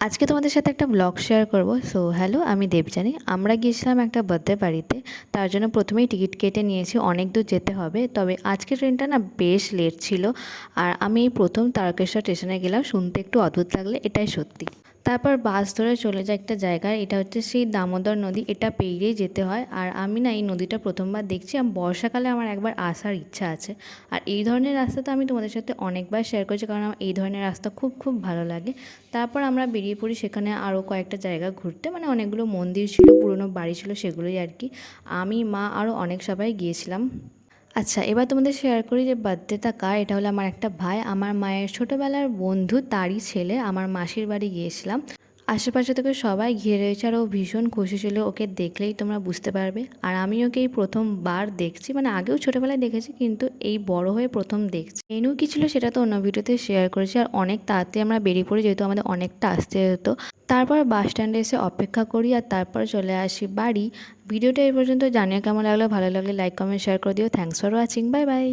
আজকে তোমাদের সাথে একটা ব্লগ শেয়ার করব। সো হ্যালো, আমি দেবযানী। আমরা গিয়েছিলাম একটা বার্থডে বাড়িতে। তার জন্য প্রথমেই টিকিট কেটে নিয়েছি, অনেক দূর যেতে হবে। তবে আজকের ট্রেনটা না বেশ লেট ছিল। আর আমি এই প্রথম তারকেশ্বর স্টেশনে গেলাম, শুনতে একটু অদ্ভুত লাগলে এটাই সত্যি। তারপর বাস ধরে চলে যায় একটা জায়গায়, এটা হচ্ছে সেই দামোদর নদী, এটা পেরিয়েই যেতে হয়। আর আমি না এই নদীটা প্রথমবার দেখছি, আর বর্ষাকালে আমার একবার আসার ইচ্ছা আছে। আর এই ধরনের রাস্তা তো আমি তোমাদের সাথে অনেকবার শেয়ার করেছি, কারণ আমার এই ধরনের রাস্তা খুব খুব ভালো লাগে। তারপর আমরা বেরিয়ে পড়ি সেখানে আরও কয়েকটা জায়গা ঘুরতে, মানে অনেকগুলো মন্দির ছিল, পুরনো বাড়ি ছিল, সেগুলোই আর কি। আমি, মা আরও অনেক সবাই গিয়েছিলাম। আচ্ছা, এবার তোমাদের শেয়ার করি যে বার্থডেটা কার। এটা হলো আমার একটা ভাই, আমার মায়ের ছোটোবেলার বন্ধু, তারই ছেলে। আমার মাসির বাড়ি গিয়েছিলাম। আশেপাশে থেকে সবাই ঘিরে রয়েছে, আর ও ভীষণ খুশি ছিল। ওকে দেখলেই তোমরা বুঝতে পারবে। আর আমি ওকে এই প্রথমবার দেখছি, মানে আগেও ছোটোবেলায় দেখেছি, কিন্তু এই বড় হয়ে প্রথম দেখছি। মেনু কী ছিল সেটা তো অন্য ভিডিওতে শেয়ার করেছি। আর অনেক তাড়াতাড়ি আমরা বেরিয়ে পড়ি, যেহেতু আমাদের অনেকটা আসতে হতো। তারপর বাস স্ট্যান্ডে এসে অপেক্ষা করি, আর তারপর চলে আসি বাড়ি। ভিডিওটা এই পর্যন্ত, জানিও কেমন লাগলো। ভালো লাগলে লাইক, কমেন্ট, শেয়ার করে দিও। Thanks for watching, bye bye.